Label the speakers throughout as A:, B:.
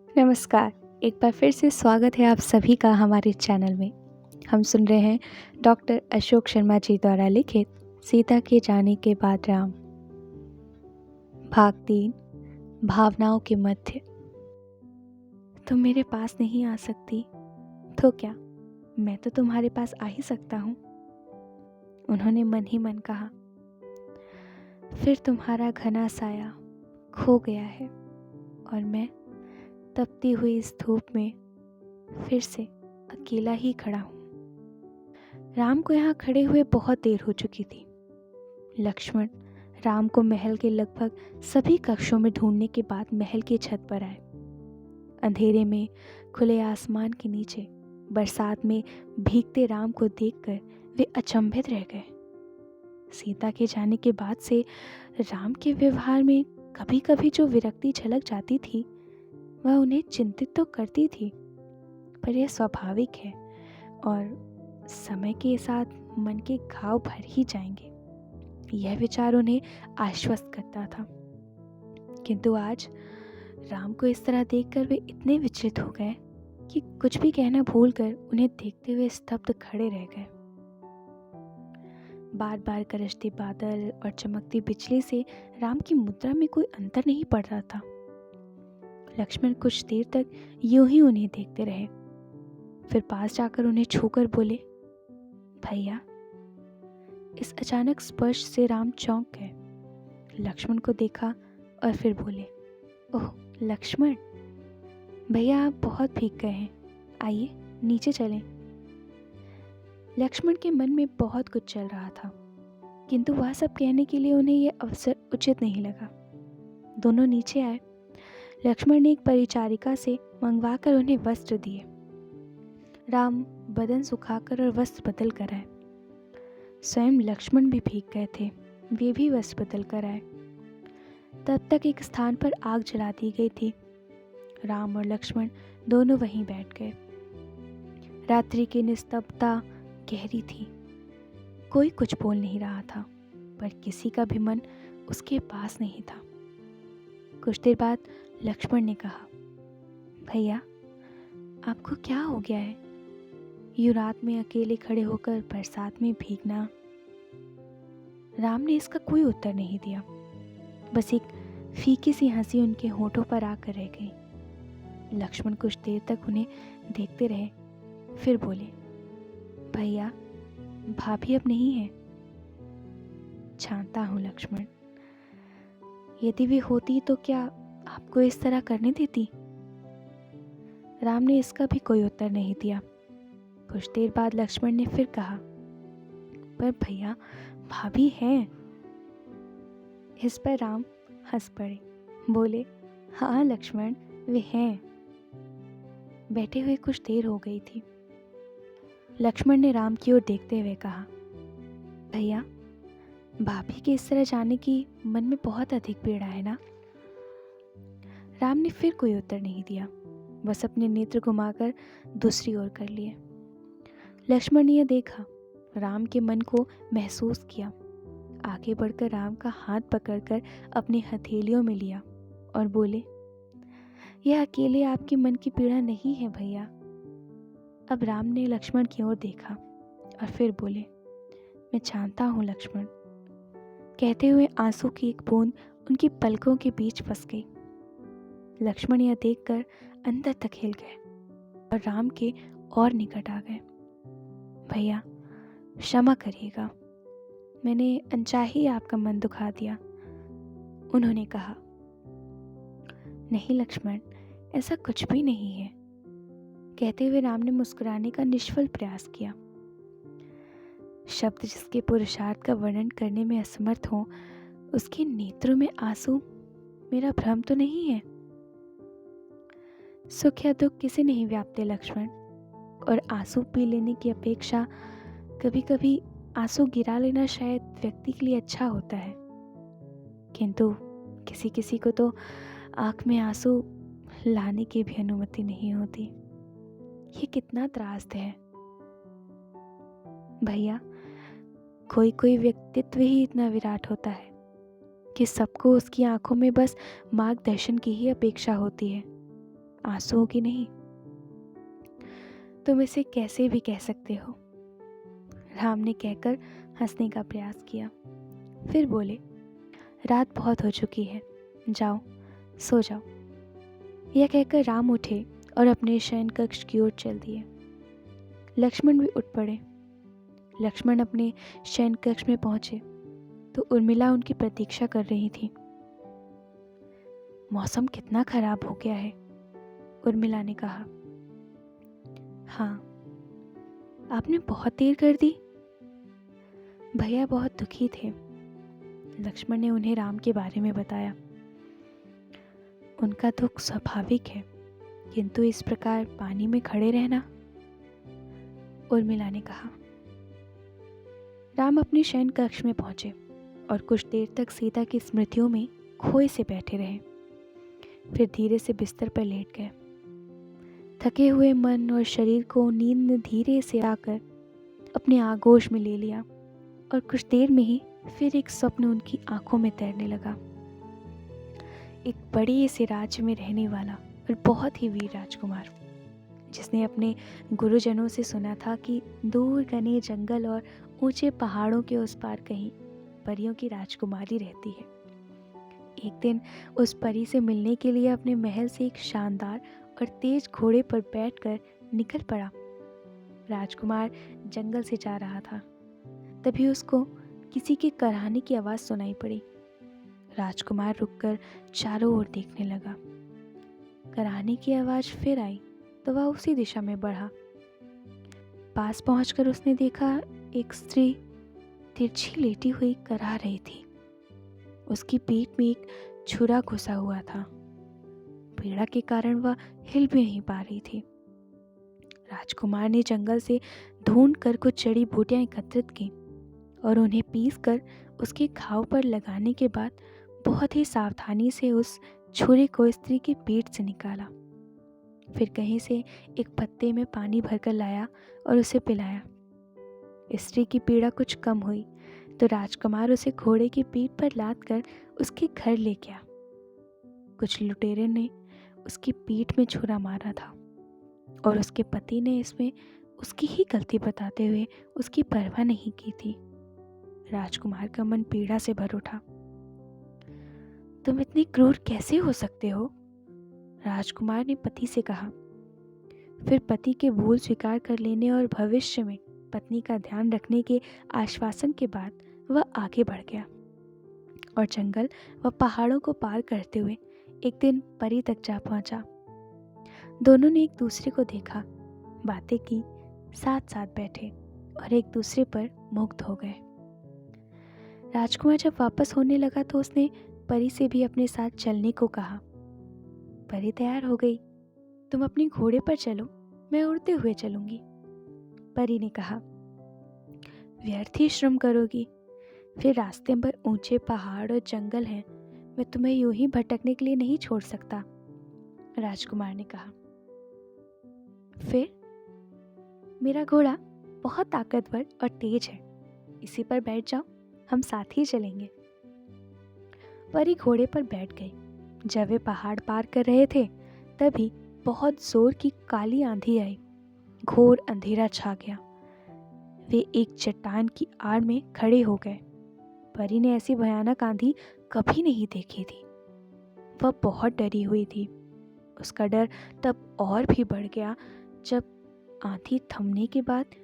A: नमस्कार। एक बार फिर से स्वागत है आप सभी का हमारे चैनल में। हम सुन रहे हैं डॉक्टर अशोक शर्मा जी द्वारा लिखित सीता के जाने के बाद राम, भाग 3, भावनाओं के मध्य। तुम मेरे पास नहीं आ सकती तो क्या, मैं तो तुम्हारे पास आ ही सकता हूँ, उन्होंने मन ही मन कहा। फिर तुम्हारा घना साया खो गया है और मैं तपती हुई इस धूप में फिर से अकेला ही खड़ा हूँ। राम को यहाँ खड़े हुए बहुत देर हो चुकी थी। लक्ष्मण राम को महल के लगभग सभी कक्षों में ढूंढने के बाद महल की छत पर आए। अंधेरे में खुले आसमान के नीचे बरसात में भीगते राम को देखकर वे अचंभित रह गए। सीता के जाने के बाद से राम के व्यवहार में कभी कभी जो विरक्ति झलक जाती थी वह उन्हें चिंतित तो करती थी, पर यह स्वाभाविक है और समय के साथ मन के घाव भर ही जाएंगे, यह विचार उन्हें आश्वस्त करता था। किंतु आज राम को इस तरह देखकर वे इतने विचलित हो गए कि कुछ भी कहना भूलकर उन्हें देखते हुए स्तब्ध खड़े रह गए। बार बार गरजते बादल और चमकती बिजली से राम की मुद्रा में कोई अंतर नहीं पड़ रहा था। लक्ष्मण कुछ देर तक यूं ही उन्हें देखते रहे, फिर पास जाकर उन्हें छूकर बोले, भैया। इस अचानक स्पर्श से राम चौंक गए, लक्ष्मण को देखा और फिर बोले, ओह लक्ष्मण, भैया आप बहुत भीग गए हैं, आइए नीचे चलें। लक्ष्मण के मन में बहुत कुछ चल रहा था, किंतु वह सब कहने के लिए उन्हें यह अवसर उचित नहीं लगा। दोनों नीचे आए। लक्ष्मण ने एक परिचारिका से मंगवाकर उन्हें वस्त्र दिए। राम बदन सुखाकर और वस्त्र बदल कर आए। स्वयं लक्ष्मण भी भीग गए थे, वे भी वस्त्र बदल कर आए। तब तक एक स्थान पर आग जला दी गई थी। राम और लक्ष्मण दोनों वहीं बैठ गए। रात्रि की निस्तब्धता गहरी थी, कोई कुछ बोल नहीं रहा था, पर किसी का भी मन उसके पास नहीं था। कुछ देर बाद लक्ष्मण ने कहा, भैया आपको क्या हो गया है, यूं रात में अकेले खड़े होकर बरसात में भीगना। राम ने इसका कोई उत्तर नहीं दिया, बस एक फीकी सी हंसी उनके होठों पर आकर रह गई। लक्ष्मण कुछ देर तक उन्हें देखते रहे, फिर बोले, भैया भाभी अब नहीं है। जानता हूँ लक्ष्मण, यदि वे होती तो क्या आपको इस तरह करने देती। राम ने इसका भी कोई उत्तर नहीं दिया। कुछ देर बाद लक्ष्मण ने फिर कहा, पर भैया भाभी हैं। इस पर राम हंस पड़े, बोले, हाँ लक्ष्मण वे हैं। बैठे हुए कुछ देर हो गई थी। लक्ष्मण ने राम की ओर देखते हुए कहा, भैया भाभी के इस तरह जाने की मन में बहुत अधिक पीड़ा है ना। राम ने फिर कोई उत्तर नहीं दिया, बस अपने नेत्र घुमाकर दूसरी ओर कर लिए। लक्ष्मण ने यह देखा, राम के मन को महसूस किया, आगे बढ़कर राम का हाथ पकड़कर अपनी हथेलियों में लिया और बोले, यह अकेले आपके मन की पीड़ा नहीं है भैया। अब राम ने लक्ष्मण की ओर देखा और फिर बोले, मैं जानता हूँ लक्ष्मण। कहते हुए आंसू की एक बूंद उनकी पलकों के बीच फंस गई। लक्ष्मण यह देखकर अंदर तक हिल गए और राम के और निकट आ गए। भैया क्षमा करिएगा, मैंने अनचाही आपका मन दुखा दिया, उन्होंने कहा। नहीं लक्ष्मण, ऐसा कुछ भी नहीं है, कहते हुए राम ने मुस्कुराने का निष्फल प्रयास किया। शब्द जिसके पुरुषार्थ का वर्णन करने में असमर्थ हो, उसके नेत्रों में आंसू मेरा भ्रम तो नहीं है। सुख या दुख किसे नहीं व्यापते लक्ष्मण, और आंसू पी लेने की अपेक्षा कभी कभी आंसू गिरा लेना शायद व्यक्ति के लिए अच्छा होता है, किंतु किसी किसी को तो आंख में आंसू लाने की भी अनुमति नहीं होती। ये कितना त्रासद है भैया। कोई कोई व्यक्तित्व ही इतना विराट होता है कि सबको उसकी आंखों में बस मार्गदर्शन की ही अपेक्षा होती है। आंसुओं की नहीं। तुम इसे कैसे भी कह सकते हो, राम ने कहकर हंसने का प्रयास किया। फिर बोले, रात बहुत हो चुकी है, जाओ सो जाओ। यह कहकर राम उठे और अपने शयन कक्ष की ओर चल दिए। लक्ष्मण भी उठ पड़े। लक्ष्मण अपने शयन कक्ष में पहुंचे तो उर्मिला उनकी प्रतीक्षा कर रही थी। मौसम कितना खराब हो गया है, उर्मिला ने कहा। हाँ, आपने बहुत देर कर दी। भैया बहुत दुखी थे। लक्ष्मण ने उन्हें राम के बारे में बताया। उनका दुख स्वाभाविक है, किंतु इस प्रकार पानी में खड़े रहना, उर्मिला ने कहा। राम अपने शयन कक्ष में पहुंचे और कुछ देर तक सीता की स्मृतियों में खोए से बैठे रहे। फिर धीरे से बिस्तर पर लेट गए। थके हुए मन और शरीर को नींद ने धीरे से आकर अपने आगोश में ले लिया और कुछ देर में ही फिर एक स्वप्न उनकी आंखों में तैरने लगा। एक बड़े से राज्य में रहने वाला और बहुत ही वीर राजकुमार, जिसने अपने गुरुजनों से सुना था कि दूर घने जंगल और ऊंचे पहाड़ों के उस पार कहीं परियों की राजकुमारी रहती है। एक दिन उस परी से मिलने के लिए अपने महल से एक शानदार और तेज घोड़े पर बैठकर निकल पड़ा। राजकुमार जंगल से जा रहा था, तभी उसको किसी के कराहने की आवाज़ सुनाई पड़ी। राजकुमार रुककर चारों ओर देखने लगा। कराहने की आवाज़ फिर आई तो वह उसी दिशा में बढ़ा। पास पहुंचकर उसने देखा एक स्त्री तिरछी लेटी हुई कराह रही थी। उसकी पीठ में एक छुरा घुसा हुआ था। पीड़ा के कारण वह हिल भी नहीं पा रही थी। राजकुमार ने जंगल से ढूंढ कर कुछ जड़ी बूटियां एकत्रित की और उन्हें पीस कर उसके घाव पर लगाने के बाद बहुत ही सावधानी से उस छुरे को स्त्री की पीठ से निकाला। फिर कहीं से एक पत्ते में पानी भरकर लाया और उसे पिलाया। स्त्री की पीड़ा कुछ कम हुई तो राजकुमार उसे घोड़े की पीठ पर लाद कर उसके घर ले गया। कुछ लुटेरे ने उसकी पीठ में छुरा मारा था और उसके पति ने इसमें उसकी ही गलती बताते हुए उसकी परवाह नहीं की थी। राजकुमार का मन पीड़ा से भर उठा। तुम इतने क्रूर कैसे हो सकते हो? राजकुमार ने पति से कहा। फिर पति के भूल स्वीकार कर लेने और भविष्य में पत्नी का ध्यान रखने के आश्वासन के बाद वह आगे बढ़ गया और जंगल व पहाड़ों को पार करते हुए एक दिन परी तक जा पहुंचा। दोनों ने एक दूसरे को देखा, बातें की, साथ साथ बैठे और एक दूसरे पर मुग्ध हो गए। राजकुमार जब वापस होने लगा तो उसने परी से भी अपने साथ चलने को कहा। परी तैयार हो गई। तुम अपने घोड़े पर चलो, मैं उड़ते हुए चलूंगी। परी ने कहा। व्यर्थ ही श्रम करोगी, फिर रास्ते पर ऊंचे पहाड़ और जंगल हैं, मैं तुम्हें यूं ही भटकने के लिए नहीं छोड़ सकता, राजकुमार ने कहा। फिर मेरा घोड़ा बहुत ताकतवर और तेज है, इसी पर बैठ जाओ, हम साथ ही चलेंगे। परी घोड़े पर बैठ गई। जब वे पहाड़ पार कर रहे थे तभी बहुत जोर की काली आंधी आई। घोर अंधेरा छा गया। वे एक चट्टान की आड़ में खड़े हो गए। परी ने ऐसी भयानक आंधी कभी नहीं देखी थी। वह बहुत डरी हुई थी। उसका डर तब और भी बढ़ गया जब आंधी थमने के बाद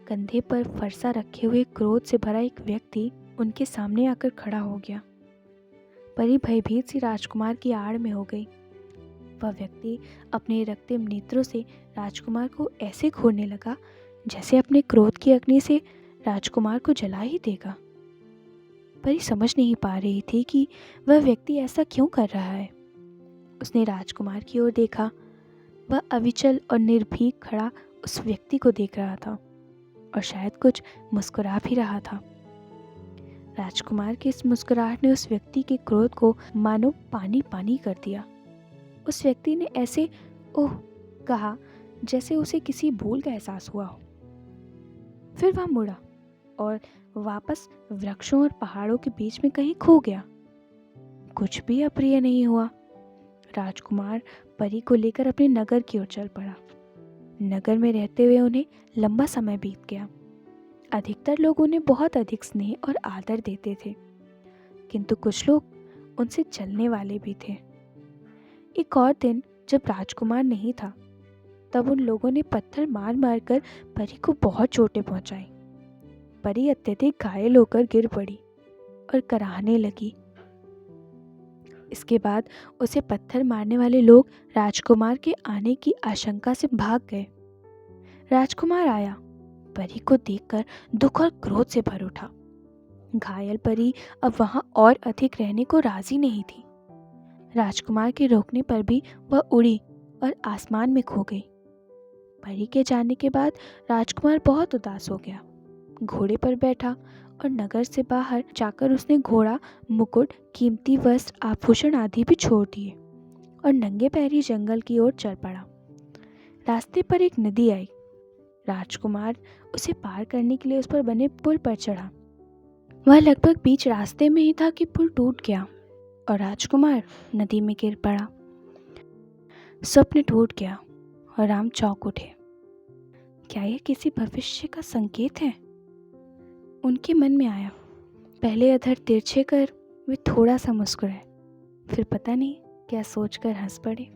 A: कंधे पर फरसा रखे हुए क्रोध से भरा एक व्यक्ति उनके सामने आकर खड़ा हो गया। परी भयभीत सी राजकुमार की आड़ में हो गई। वह व्यक्ति अपने रक्तिम नेत्रों से राजकुमार को ऐसे घूरने लगा जैसे अपने क्रोध की अग्नि से राजकुमार को जला ही देगा। परी समझ नहीं पा रही थी कि वह व्यक्ति ऐसा क्यों कर रहा है। उसने राजकुमार की ओर देखा। वह अविचल और निर्भीक खड़ा उस व्यक्ति को देख रहा था और शायद कुछ मुस्कुरा भी रहा था। राजकुमार की इस मुस्कुराहट ने उस व्यक्ति के क्रोध को मानो पानी पानी कर दिया। उस व्यक्ति ने ऐसे ओह कहा जैसे उसे किसी भूल का एहसास हुआ हो। फिर वह मुड़ा और वापस वृक्षों और पहाड़ों के बीच में कहीं खो गया। कुछ भी अप्रिय नहीं हुआ। राजकुमार परी को लेकर अपने नगर की ओर चल पड़ा। नगर में रहते हुए उन्हें लंबा समय बीत गया। अधिकतर लोग उन्हें बहुत अधिक स्नेह और आदर देते थे, किंतु कुछ लोग उनसे जलने वाले भी थे। एक और दिन जब राजकुमार नहीं था, तब उन लोगों ने पत्थर मार मार कर परी को बहुत चोटें पहुंचाई। परी अत्यधिक घायल होकर गिर पड़ी और कराहने लगी। इसके बाद उसे पत्थर मारने वाले लोग राजकुमार के आने की आशंका से भाग गए। राजकुमार आया, परी को देखकर दुख और क्रोध से भर उठा। घायल परी अब वहां और अधिक रहने को राजी नहीं थी। राजकुमार के रोकने पर भी वह उड़ी और आसमान में खो गई। परी के जाने के बाद राजकुमार बहुत उदास हो गया। घोड़े पर बैठा और नगर से बाहर जाकर उसने घोड़ा, मुकुट, कीमती वस्त्र, आभूषण आदि भी छोड़ दिए और नंगे पैरी जंगल की ओर चल पड़ा। रास्ते पर एक नदी आई। राजकुमार उसे पार करने के लिए उस पर बने पुल पर चढ़ा। वह लगभग बीच रास्ते में ही था कि पुल टूट गया और राजकुमार नदी में गिर पड़ा। स्वप्न टूट गया और राम चौंक उठे। क्या यह किसी भविष्य का संकेत है? उनके मन में आया। पहले अधर तिरछे कर वे थोड़ा सा मुस्कुराए, फिर पता नहीं क्या सोचकर हंस पड़े।